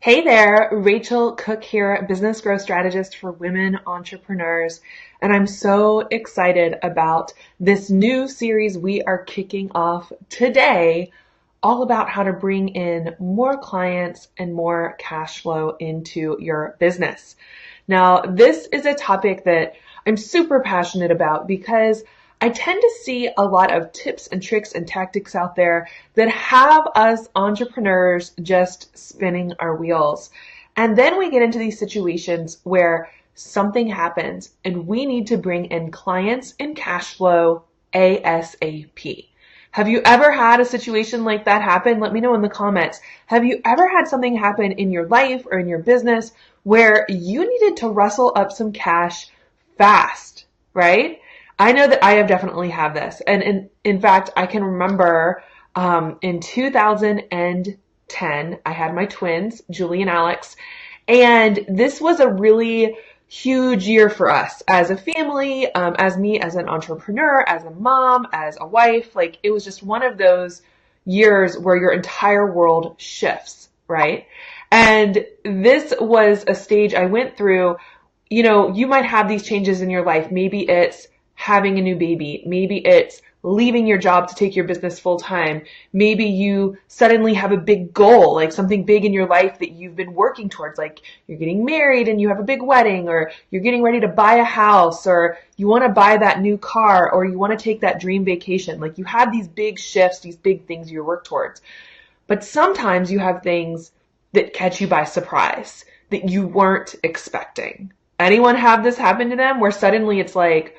Hey there, Rachel Cook here, business growth strategist for women entrepreneurs. And I'm so excited about this new series we are kicking off today, all about how to bring in more clients and more cash flow into your business. Now, this is a topic that I'm super passionate about because I tend to see a lot of tips and tricks and tactics out there that have us entrepreneurs just spinning our wheels. And then we get into these situations where something happens and we need to bring in clients and cash flow ASAP. Have you ever had a situation like that happen? Let me know in the comments. Have you ever had something happen in your life or in your business where you needed to rustle up some cash fast, right? I know that I have definitely had this. And in fact, I can remember in 2010, I had my twins, Julie and Alex, and this was a really huge year for us as a family, as me, as an entrepreneur, as a mom, as a wife. Like, it was just one of those years where your entire world shifts, right? And this was a stage I went through. You know, you might have these changes in your life. Maybe it's having a new baby. Maybe it's leaving your job to take your business full time. Maybe you suddenly have a big goal, like something big in your life that you've been working towards, like you're getting married and you have a big wedding, or you're getting ready to buy a house, or you want to buy that new car, or you want to take that dream vacation. Like, you have these big shifts, these big things you work towards. But sometimes you have things that catch you by surprise that you weren't expecting. Anyone have this happen to them where suddenly it's like,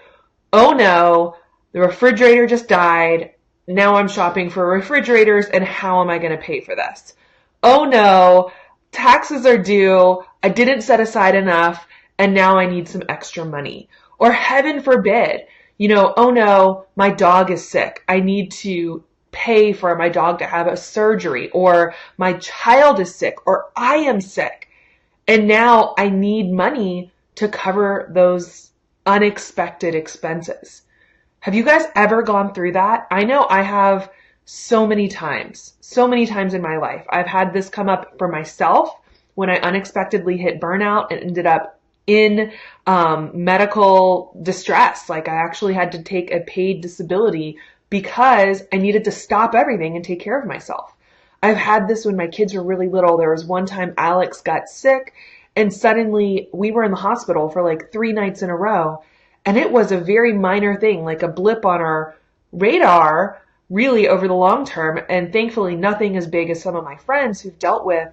oh no, the refrigerator just died. Now I'm shopping for refrigerators, and how am I going to pay for this? Oh no, taxes are due. I didn't set aside enough, and now I need some extra money. Or heaven forbid, oh no, my dog is sick. I need to pay for my dog to have a surgery, or my child is sick, or I am sick. And now I need money to cover those unexpected expenses. Have you guys ever gone through that? I know I have so many times in my life. I've had this come up for myself when I unexpectedly hit burnout and ended up in medical distress. Like, I actually had to take a paid disability because I needed to stop everything and take care of myself. I've had this when my kids were really little. There was one time Alex got sick, and suddenly we were in the hospital for like 3 nights in a row. And it was a very minor thing, like a blip on our radar, really, over the long term. And thankfully, nothing as big as some of my friends who've dealt with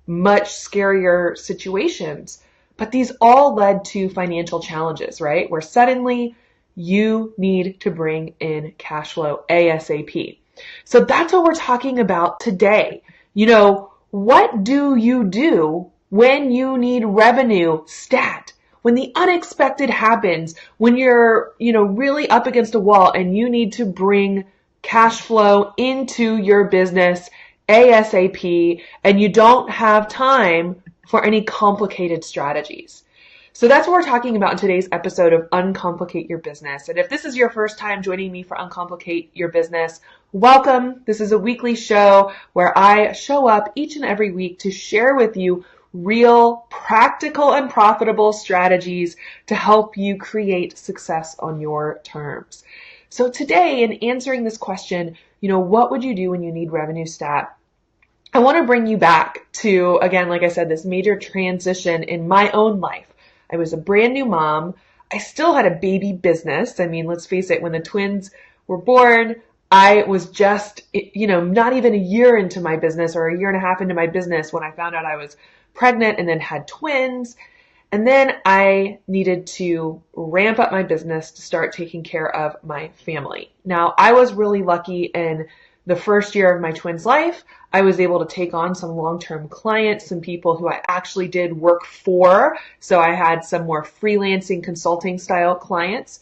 much scarier situations. But these all led to financial challenges, right? Where suddenly you need to bring in cash flow ASAP. So that's what we're talking about today. What do you do when you need revenue stat? When the unexpected happens, when you're, really up against a wall and you need to bring cash flow into your business ASAP, and you don't have time for any complicated strategies. So that's what we're talking about in today's episode of Uncomplicate Your Business. And if this is your first time joining me for Uncomplicate Your Business, welcome. This is a weekly show where I show up each and every week to share with you real, practical, and profitable strategies to help you create success on your terms. So today, in answering this question, what would you do when you need revenue stat? I want to bring you back to, again, like I said, this major transition in my own life. I was a brand new mom. I still had a baby business. I mean, let's face it, when the twins were born, I was just, not even a year into my business, or a year and a half into my business, when I found out I was pregnant and then had twins. And then I needed to ramp up my business to start taking care of my family. Now, I was really lucky in the first year of my twins' life. I was able to take on some long-term clients, some people who I actually did work for. So I had some more freelancing, consulting style clients.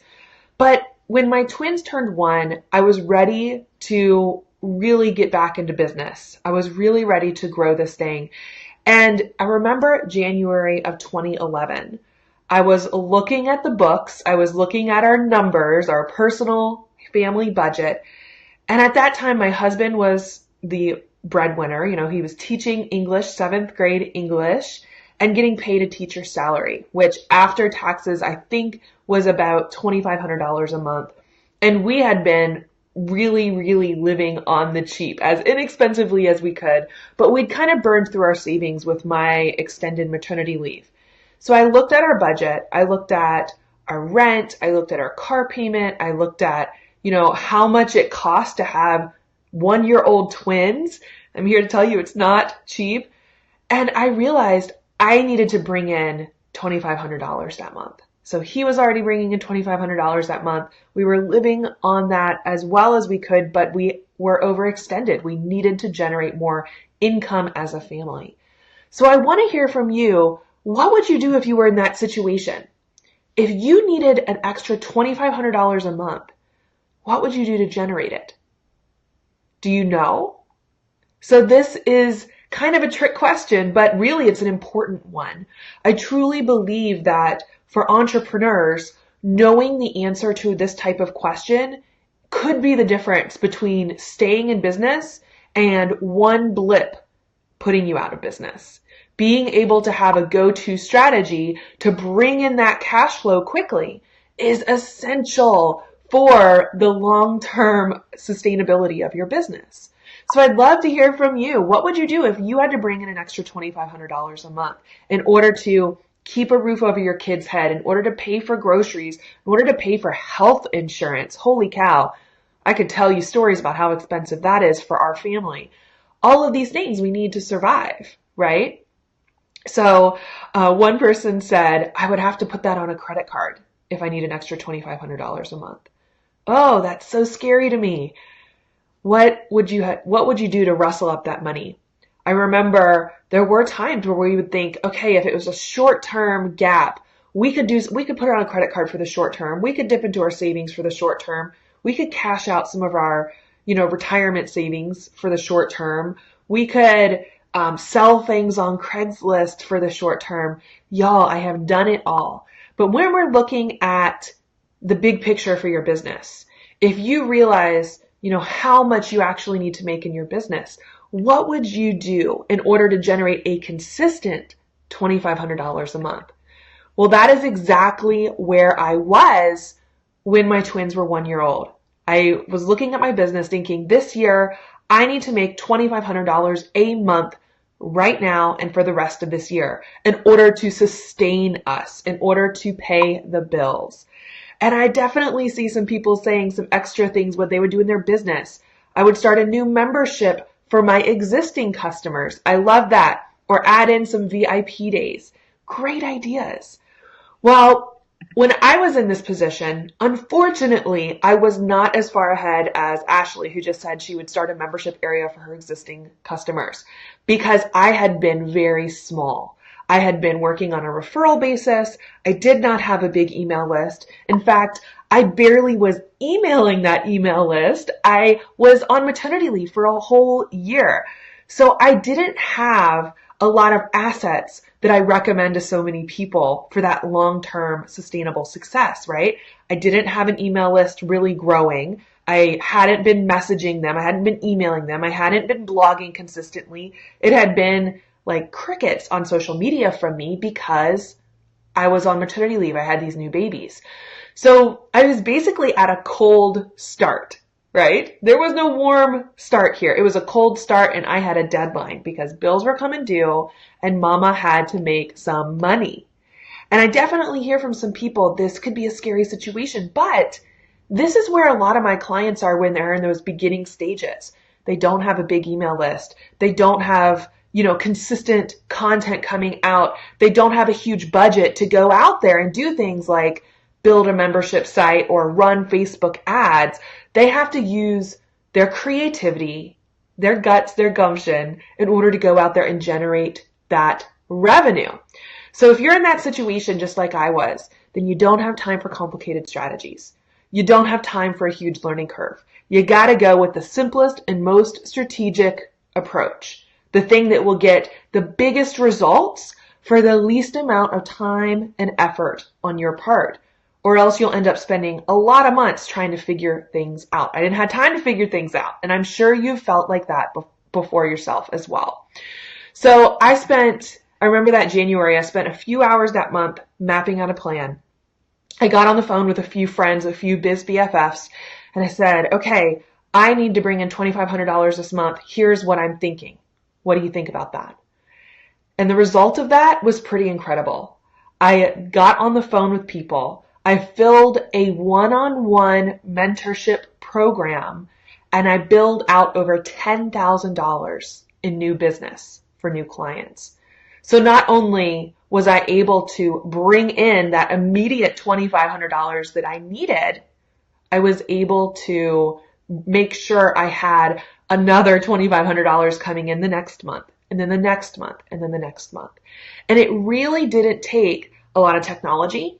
But when my twins turned 1, I was ready to really get back into business. I was really ready to grow this thing. And I remember January of 2011. I was looking at the books. I was looking at our numbers, our personal family budget. And at that time, my husband was the breadwinner. He was teaching English, 7th grade English, and getting paid a teacher's salary, which after taxes, I think was about $2,500 a month. And we had been really, really living on the cheap, as inexpensively as we could, but we'd kind of burned through our savings with my extended maternity leave. So I looked at our budget, I looked at our rent, I looked at our car payment, I looked at, how much it cost to have 1-year-old twins. I'm here to tell you it's not cheap. And I realized I needed to bring in $2,500 that month. So he was already bringing in $2,500 that month. We were living on that as well as we could, but we were overextended. We needed to generate more income as a family. So I want to hear from you. What would you do if you were in that situation? If you needed an extra $2,500 a month, what would you do to generate it? Do you know? So this is kind of a trick question, but really it's an important one. I truly believe that for entrepreneurs, knowing the answer to this type of question could be the difference between staying in business and one blip putting you out of business. Being able to have a go-to strategy to bring in that cash flow quickly is essential for the long-term sustainability of your business. So I'd love to hear from you. What would you do if you had to bring in an extra $2,500 a month in order to keep a roof over your kid's head, in order to pay for groceries, in order to pay for health insurance? Holy cow. I could tell you stories about how expensive that is for our family. All of these things we need to survive, right? So one person said, I would have to put that on a credit card if I need an extra $2,500 a month. Oh, that's so scary to me. What would you do to rustle up that money? I remember there were times where we would think, okay, if it was a short-term gap, we could put it on a credit card for the short term. We could dip into our savings for the short term. We could cash out some of our, retirement savings for the short term. We could sell things on Craigslist for the short term. Y'all, I have done it all. But when we're looking at the big picture for your business, if you realize, how much you actually need to make in your business, what would you do in order to generate a consistent $2,500 a month? Well, that is exactly where I was when my twins were 1 year old. I was looking at my business thinking, this year, I need to make $2,500 a month right now and for the rest of this year in order to sustain us, in order to pay the bills. And I definitely see some people saying some extra things what they would do in their business. I would start a new membership for my existing customers. I love that. Or add in some VIP days. Great ideas. Well, when I was in this position, unfortunately, I was not as far ahead as Ashley, who just said she would start a membership area for her existing customers, because I had been very small. I had been working on a referral basis. I did not have a big email list. In fact, I barely was emailing that email list. I was on maternity leave for a whole year. So I didn't have a lot of assets that I recommend to so many people for that long-term sustainable success, right? I didn't have an email list really growing. I hadn't been messaging them. I hadn't been emailing them. I hadn't been blogging consistently. It had been like crickets on social media from me because I was on maternity leave. I had these new babies. So I was basically at a cold start, right? There was no warm start here. It was a cold start, and I had a deadline because bills were coming due and mama had to make some money. And I definitely hear from some people, this could be a scary situation, but this is where a lot of my clients are when they're in those beginning stages. They don't have a big email list. They don't have consistent content coming out. They don't have a huge budget to go out there and do things like build a membership site or run Facebook ads. They have to use their creativity, their guts, their gumption in order to go out there and generate that revenue. So if you're in that situation just like I was, then you don't have time for complicated strategies. You don't have time for a huge learning curve. You got to go with the simplest and most strategic approach. The thing that will get the biggest results for the least amount of time and effort on your part. Or else you'll end up spending a lot of months trying to figure things out. I didn't have time to figure things out. And I'm sure you've felt like that before yourself as well. So I remember that January, I spent a few hours that month mapping out a plan. I got on the phone with a few friends, a few biz BFFs, and I said, okay, I need to bring in $2,500 this month. Here's what I'm thinking. What do you think about that? And the result of that was pretty incredible. I got on the phone with people. I filled a one-on-one mentorship program, and I billed out over $10,000 in new business for new clients. So not only was I able to bring in that immediate $2,500 that I needed, I was able to make sure I had another $2,500 coming in the next month, and then the next month, and then the next month. And it really didn't take a lot of technology,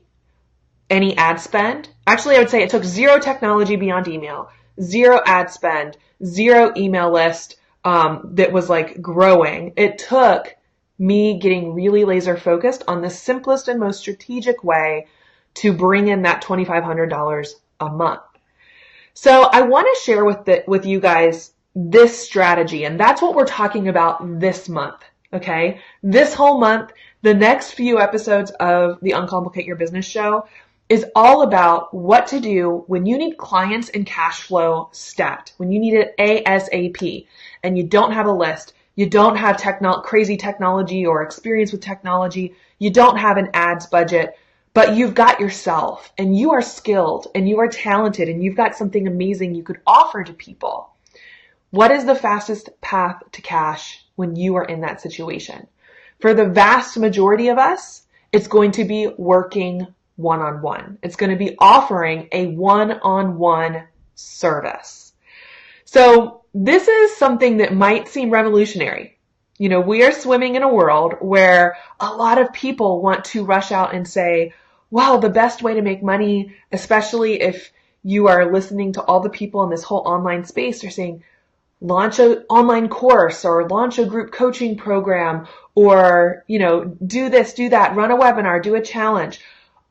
any ad spend. Actually, I would say it took zero technology beyond email, zero ad spend, zero email list that was like growing. It took me getting really laser focused on the simplest and most strategic way to bring in that $2,500 a month. So I want to share with you guys this strategy, and that's what we're talking about this month. Okay. This whole month, the next few episodes of the Uncomplicate Your Business show is all about what to do when you need clients and cash flow stat, when you need it ASAP and you don't have a list, you don't have crazy technology or experience with technology, you don't have an ads budget, but you've got yourself and you are skilled and you are talented and you've got something amazing you could offer to people. What is the fastest path to cash when you are in that situation? For the vast majority of us, it's going to be working one-on-one. It's going to be offering a one-on-one service. So this is something that might seem revolutionary. You know, we are swimming in a world where a lot of people want to rush out and say, wow, the best way to make money, especially if you are listening to all the people in this whole online space, are saying, launch an online course or launch a group coaching program or, you know, do this, do that, run a webinar, do a challenge.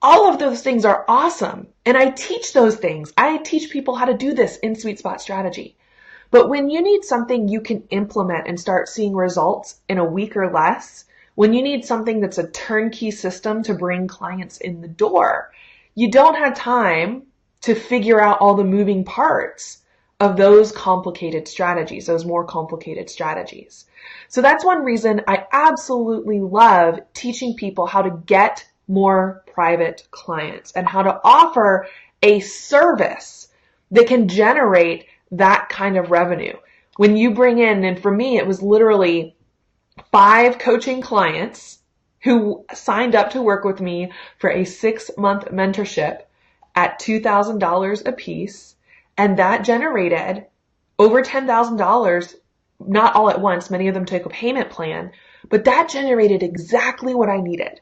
All of those things are awesome. And I teach those things. I teach people how to do this in Sweet Spot Strategy. But when you need something you can implement and start seeing results in a week or less, when you need something that's a turnkey system to bring clients in the door, you don't have time to figure out all the moving parts of those complicated strategies, those more complicated strategies. So that's one reason I absolutely love teaching people how to get more private clients and how to offer a service that can generate that kind of revenue. When you bring in, and for me, it was literally 5 coaching clients who signed up to work with me for a 6-month mentorship at $2,000 a piece. And that generated over $10,000, not all at once. Many of them took a payment plan, but that generated exactly what I needed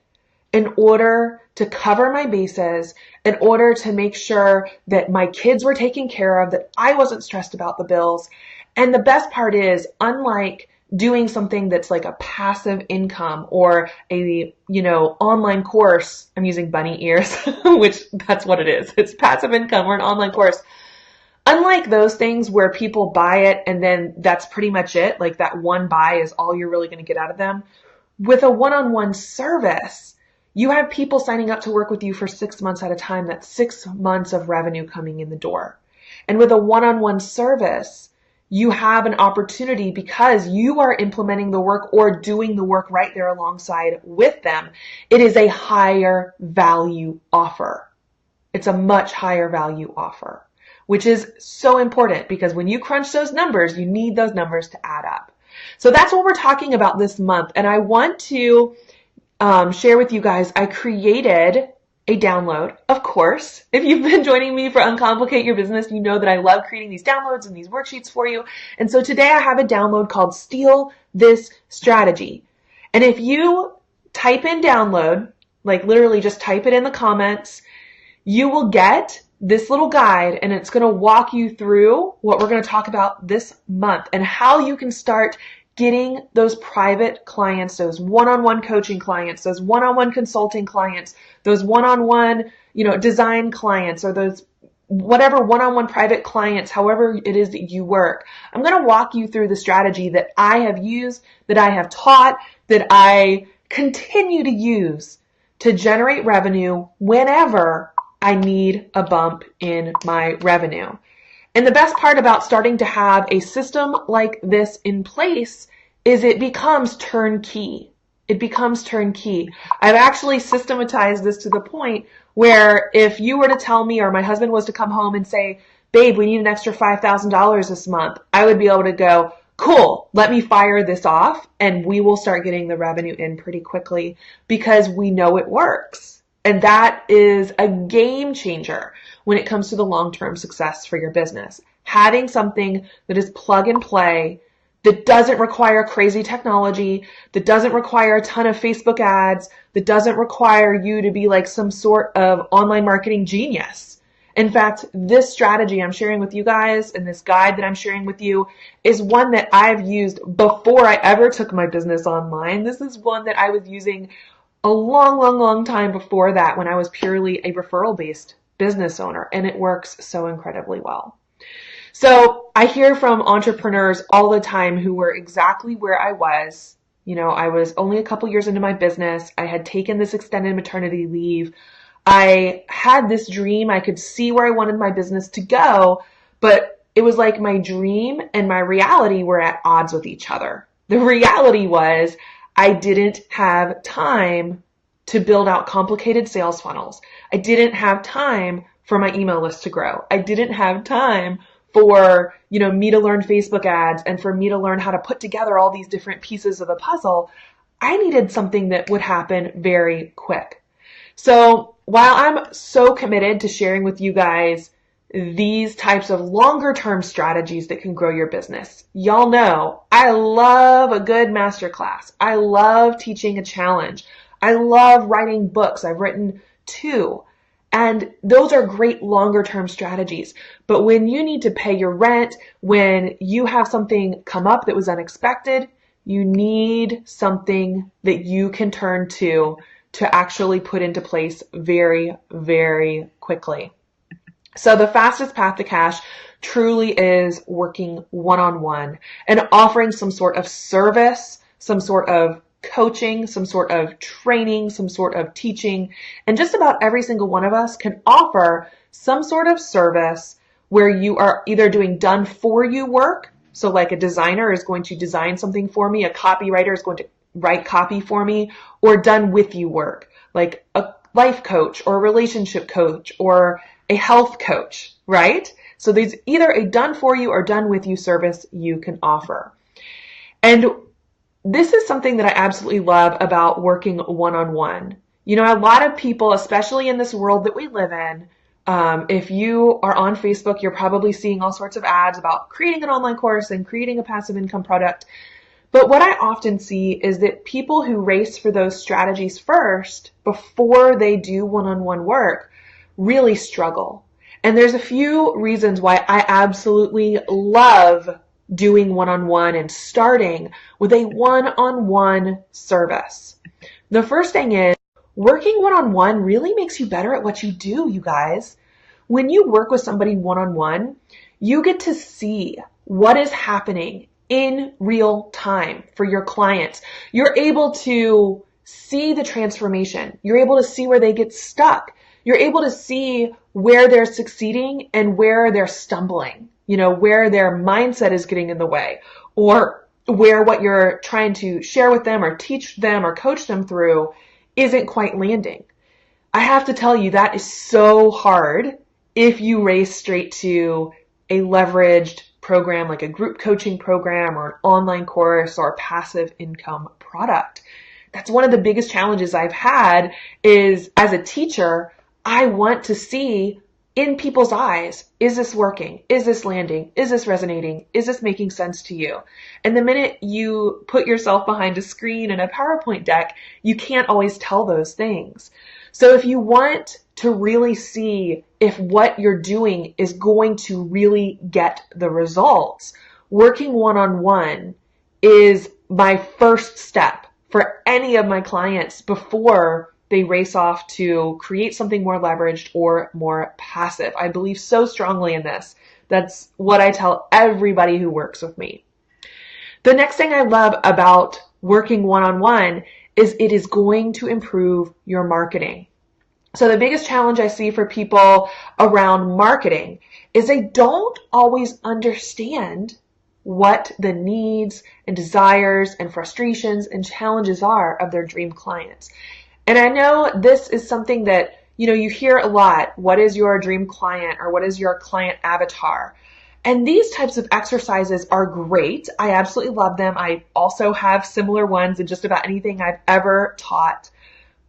in order to cover my bases, in order to make sure that my kids were taken care of, that I wasn't stressed about the bills. And the best part is, unlike doing something that's like a passive income or a, you know, online course, I'm using bunny ears, which that's what it is. It's passive income or an online course. Unlike those things where people buy it and then that's pretty much it, like that one buy is all you're really going to get out of them, with a one-on-one service, you have people signing up to work with you for 6 months at a time. That's 6 months of revenue coming in the door. And with a one-on-one service, you have an opportunity because you are implementing the work or doing the work right there alongside with them. It is a higher value offer. It's a much higher value offer, which is so important because when you crunch those numbers, you need those numbers to add up. So that's what we're talking about this month. And I want to share with you guys, I created a download, of course. If you've been joining me for Uncomplicate Your Business, you know that I love creating these downloads and these worksheets for you. And so today I have a download called Steal This Strategy. And if you type in download, like literally just type it in the comments, you will get this little guide and it's going to walk you through what we're going to talk about this month and how you can start getting those private clients, those one-on-one coaching clients, those one-on-one consulting clients, those one-on-one, design clients, or those whatever one-on-one private clients, however it is that you work, I'm going to walk you through the strategy that I have used, that I have taught, that I continue to use to generate revenue whenever I need a bump in my revenue. And the best part about starting to have a system like this in place is it becomes turnkey. It becomes turnkey. I've actually systematized this to the point where if you were to tell me, or my husband was to come home and say, babe, we need an extra $5,000 this month, I would be able to go, cool, let me fire this off and we will start getting the revenue in pretty quickly because we know it works. And that is a game changer when it comes to the long-term success for your business. Having something that is plug and play, that doesn't require crazy technology, that doesn't require a ton of Facebook ads, that doesn't require you to be like some sort of online marketing genius. In fact, this strategy I'm sharing with you guys and this guide that I'm sharing with you is one that I've used before I ever took my business online. This is one that I was using a long time before that when I was purely a referral-based business owner, and it works so incredibly well. So I hear from entrepreneurs all the time who were exactly where I was. You know, I was only a couple years into my business. I had taken this extended maternity leave. I had this dream. I could see where I wanted my business to go, but it was like my dream and my reality were at odds with each other. The reality was I didn't have time to build out complicated sales funnels. I didn't have time for my email list to grow. I didn't have time for, me to learn Facebook ads and for me to learn how to put together all these different pieces of a puzzle. I needed something that would happen very quick. So while I'm so committed to sharing with you guys these types of longer term strategies that can grow your business, y'all know I love a good masterclass. I love teaching a challenge. I love writing books. I've written 2. And those are great longer term strategies. But when you need to pay your rent, when you have something come up that was unexpected, you need something that you can turn to actually put into place very, very quickly. So the fastest path to cash truly is working one-on-one and offering some sort of service, some sort of coaching, some sort of training, some sort of teaching. And just about every single one of us can offer some sort of service where you are either doing done for you work. So like a designer is going to design something for me, a copywriter is going to write copy for me, or done with you work, like a life coach or a relationship coach or a health coach, right? So there's either a done for you or done with you service you can offer. And this is something that I absolutely love about working one-on-one. A lot of people, especially in this world that we live in, if you are on Facebook, you're probably seeing all sorts of ads about creating an online course and creating a passive income product. But what I often see is that people who race for those strategies first before they do one-on-one work really struggle. And there's a few reasons why I absolutely love doing one-on-one and starting with a one-on-one service. The first thing is working one-on-one really makes you better at what you do, you guys. When you work with somebody one-on-one, you get to see what is happening in real time for your clients. You're able to see the transformation. You're able to see where they get stuck. You're able to see where they're succeeding and where they're stumbling, where their mindset is getting in the way, or where what you're trying to share with them or teach them or coach them through isn't quite landing. I have to tell you, that is so hard if you race straight to a leveraged program like a group coaching program or an online course or a passive income product. That's one of the biggest challenges I've had is as a teacher, I want to see in people's eyes, is this working? Is this landing? Is this resonating? Is this making sense to you? And the minute you put yourself behind a screen and a PowerPoint deck, you can't always tell those things. So if you want to really see if what you're doing is going to really get the results, working one-on-one is my first step for any of my clients before they race off to create something more leveraged or more passive. I believe so strongly in this. That's what I tell everybody who works with me. The next thing I love about working one-on-one is it is going to improve your marketing. So the biggest challenge I see for people around marketing is they don't always understand what the needs and desires and frustrations and challenges are of their dream clients. And I know this is something that, you hear a lot. What is your dream client, or what is your client avatar? And these types of exercises are great. I absolutely love them. I also have similar ones in just about anything I've ever taught.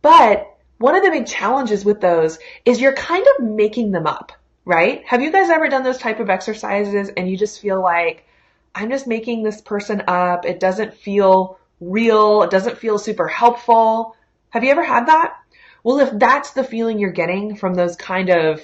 But one of the big challenges with those is you're kind of making them up, right? Have you guys ever done those type of exercises and you just feel like, I'm just making this person up. It doesn't feel real. It doesn't feel super helpful. Have you ever had that? Well, if that's the feeling you're getting from those kind of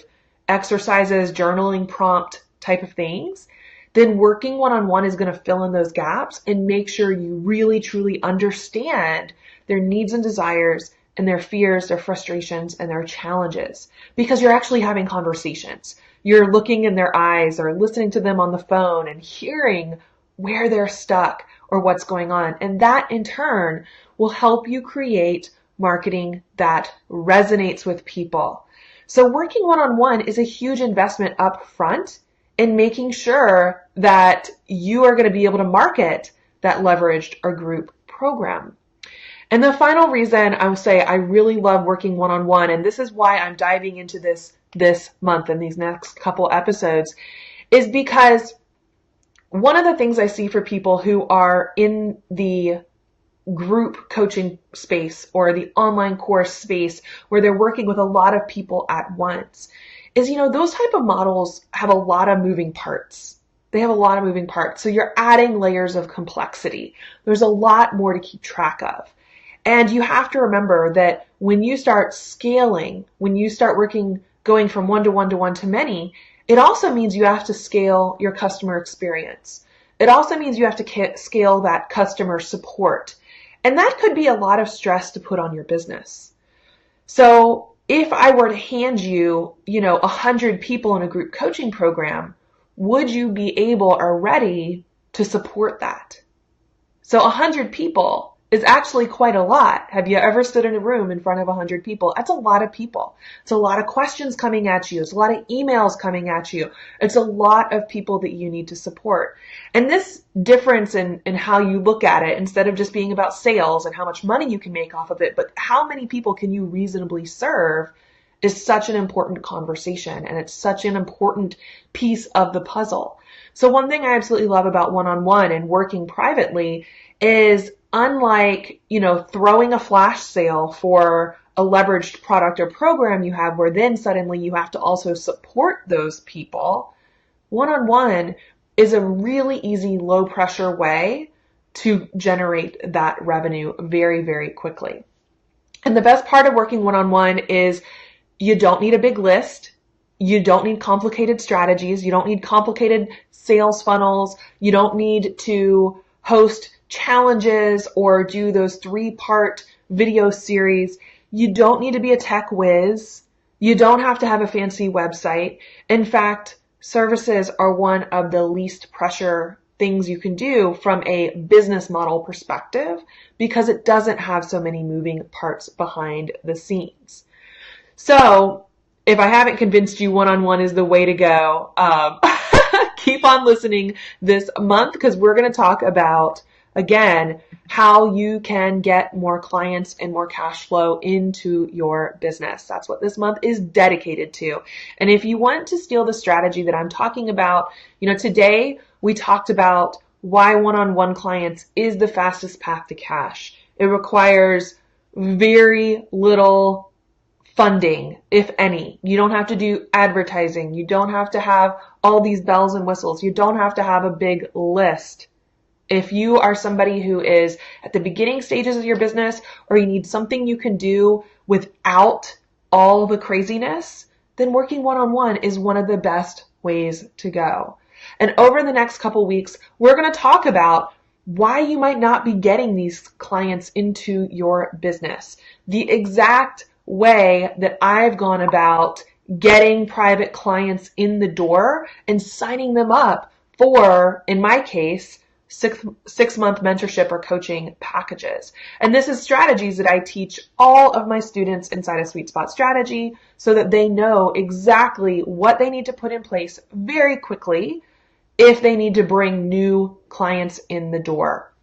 exercises, journaling prompt type of things, then working one-on-one is going to fill in those gaps and make sure you really, truly understand their needs and desires and their fears, their frustrations, and their challenges, because you're actually having conversations. You're looking in their eyes or listening to them on the phone and hearing where they're stuck or what's going on. And that in turn will help you create marketing that resonates with people. So working one-on-one is a huge investment up front in making sure that you are going to be able to market that leveraged or group program. And the final reason I will say I really love working one-on-one, and this is why I'm diving into this month and these next couple episodes, is because one of the things I see for people who are in the group coaching space or the online course space where they're working with a lot of people at once is, those type of models have a lot of moving parts. They have a lot of moving parts. So you're adding layers of complexity. There's a lot more to keep track of. And you have to remember that when you start scaling, when you start going from one to one to many, it also means you have to scale your customer experience. It also means you have to scale that customer support. And that could be a lot of stress to put on your business. So if I were to hand you, 100 people in a group coaching program, would you be able or ready to support that? So 100 people is actually quite a lot. Have you ever stood in a room in front of 100 people? That's a lot of people. It's a lot of questions coming at you. It's a lot of emails coming at you. It's a lot of people that you need to support. And this difference in how you look at it, instead of just being about sales and how much money you can make off of it, but how many people can you reasonably serve, is such an important conversation. And it's such an important piece of the puzzle. So one thing I absolutely love about one-on-one and working privately is, unlike, throwing a flash sale for a leveraged product or program you have where then suddenly you have to also support those people, one-on-one is a really easy, low pressure way to generate that revenue very, very quickly. And the best part of working one-on-one is you don't need a big list. You don't need complicated strategies. You don't need complicated sales funnels. You don't need to host challenges or do those 3-part video series. You don't need to be a tech whiz. You don't have to have a fancy website. In fact, services are one of the least pressure things you can do from a business model perspective because it doesn't have so many moving parts behind the scenes. So if I haven't convinced you one-on-one is the way to go, keep on listening this month because we're going to talk about, again, how you can get more clients and more cash flow into your business. That's what this month is dedicated to. And if you want to steal the strategy that I'm talking about, today we talked about why one-on-one clients is the fastest path to cash. It requires very little funding, if any. You don't have to do advertising. You don't have to have all these bells and whistles. You don't have to have a big list. If you are somebody who is at the beginning stages of your business or you need something you can do without all the craziness, then working one-on-one is one of the best ways to go. And over the next couple weeks, we're going to talk about why you might not be getting these clients into your business. The exact way that I've gone about getting private clients in the door and signing them up for, in my case, six-month mentorship or coaching packages. And this is strategies that I teach all of my students inside of Sweet Spot Strategy so that they know exactly what they need to put in place very quickly if they need to bring new clients in the door.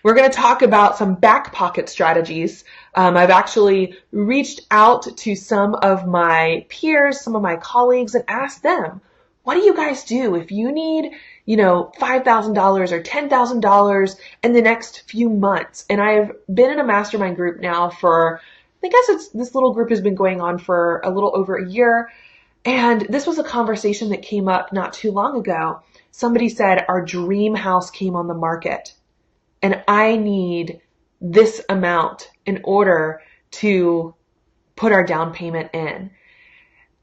We're going to talk about some back pocket strategies. I've actually reached out to some of my peers, some of my colleagues, and asked them, what do you guys do if you need, $5,000 or $10,000 in the next few months? And I've been in a mastermind group now for, I guess this little group has been going on for a little over a year. And this was a conversation that came up not too long ago. Somebody said, our dream house came on the market and I need this amount in order to put our down payment in.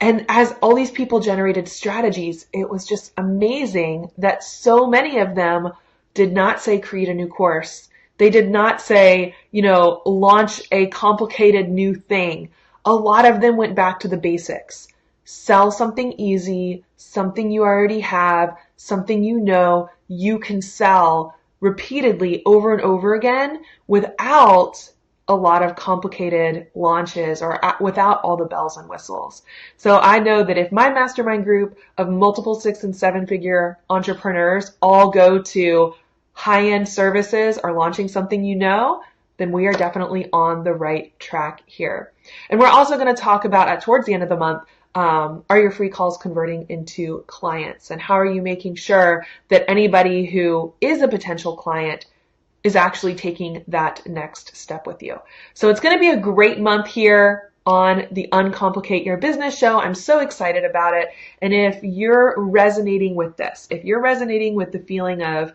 And as all these people generated strategies, it was just amazing that so many of them did not say create a new course. They did not say, launch a complicated new thing. A lot of them went back to the basics. Sell something easy, something you already have, something you can sell repeatedly over and over again without a lot of complicated launches or without all the bells and whistles. So I know that if my mastermind group of multiple 6- and 7-figure entrepreneurs all go to high-end services or launching something then we are definitely on the right track here. And we're also going to talk about towards the end of the month, are your free calls converting into clients? And how are you making sure that anybody who is a potential client is actually taking that next step with you? So it's going to be a great month here on the Uncomplicate Your Business show. I'm so excited about it. And if you're resonating with this, if you're resonating with the feeling of,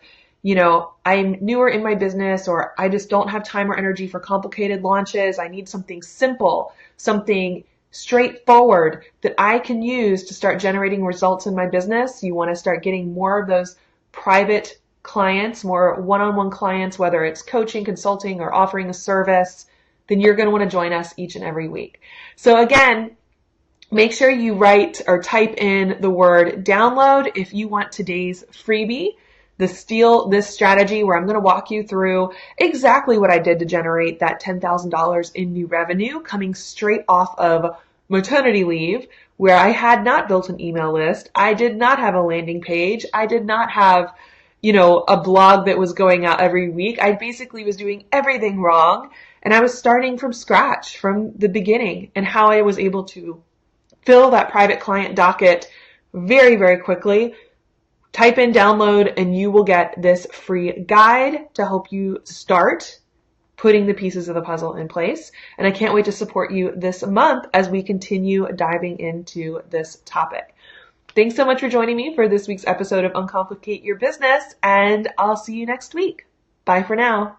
I'm newer in my business, or I just don't have time or energy for complicated launches. I need something simple, something straightforward that I can use to start generating results in my business. You want to start getting more of those private clients, more one-on-one clients, whether it's coaching, consulting, or offering a service, then you're going to want to join us each and every week. So again, make sure you write or type in the word download if you want today's freebie, this strategy where I'm going to walk you through exactly what I did to generate that $10,000 in new revenue coming straight off of maternity leave, where I had not built an email list. I did not have a landing page. I did not have, a blog that was going out every week. I basically was doing everything wrong. And I was starting from scratch from the beginning, and how I was able to fill that private client docket very, very quickly. Type in download and you will get this free guide to help you start putting the pieces of the puzzle in place. And I can't wait to support you this month as we continue diving into this topic. Thanks so much for joining me for this week's episode of Uncomplicate Your Business, and I'll see you next week. Bye for now.